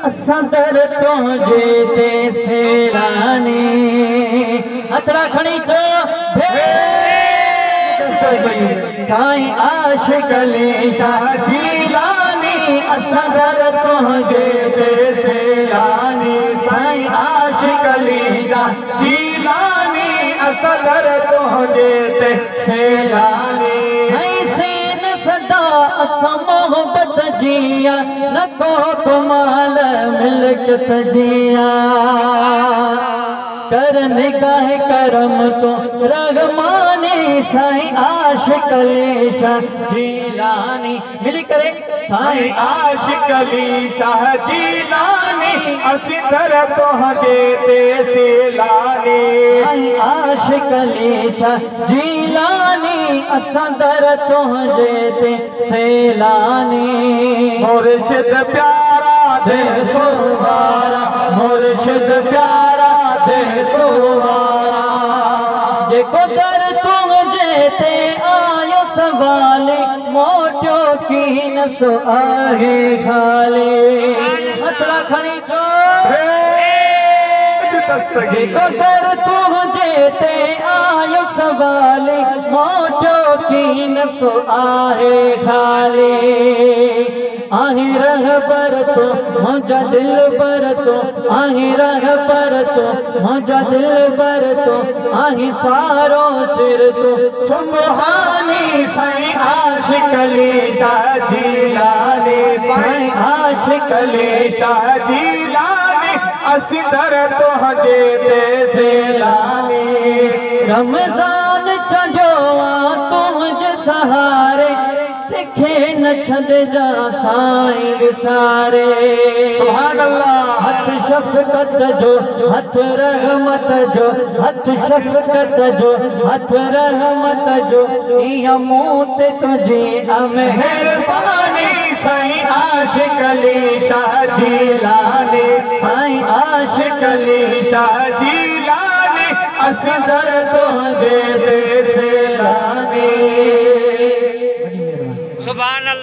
असदर तुझे ते सेलानी हथड़ा खणी चो साईं आशिक अली शाह जीलानी असदर तुझे ते सेलानी साईं आशिक अली शाह जीलानी असदर तुझे ते सेलानी सदा असां मोहब्बत जिया न को कमाल मिलकत जिया कर निगाह करम तो रगमानी साईं आशिक अली शाह जीलानी मिली करे साईं आशिक अली शाह जीलानी असी दर तुझे ते सेलानी साईं आशिक अली शाह जीलानी असां दर तुझे ते सेलानी मुर्शिद प्यारा दे सुवारा मुर्शिद प्यारा दे सुवारा जेको दर तुझे ते आयो सवाले मोटियो की न सो आहे खाली हथड़ा खणी चो जेको दर तुझे ते आयो सवाले मोटियो की न सो आहे खाली आहे रहबर तो मुझा दिल पर तो आहे रहबर तो मुझा दिल पर तो आहे सारो सिर तो सुबहानी साईं आशिक अली शाह जीलानी साईं आशिक अली शाह जीलानी असी दर तुझे ते सेलानी रमजान चढ़ो तुझे सहारे देखे न छद जा साईं सारे सुभान अल्लाह हथ शफ़क़त जो हथ रहमत जो हथ शफ़क़त जो हथ रहमत जो इया मूं ते तुझी मेहरबानी साईं आशिक अली शाह जीलानी साईं आशिक अली शाह जीलानी असी दर तुझे ते सेलानी सुभान अल्लाह।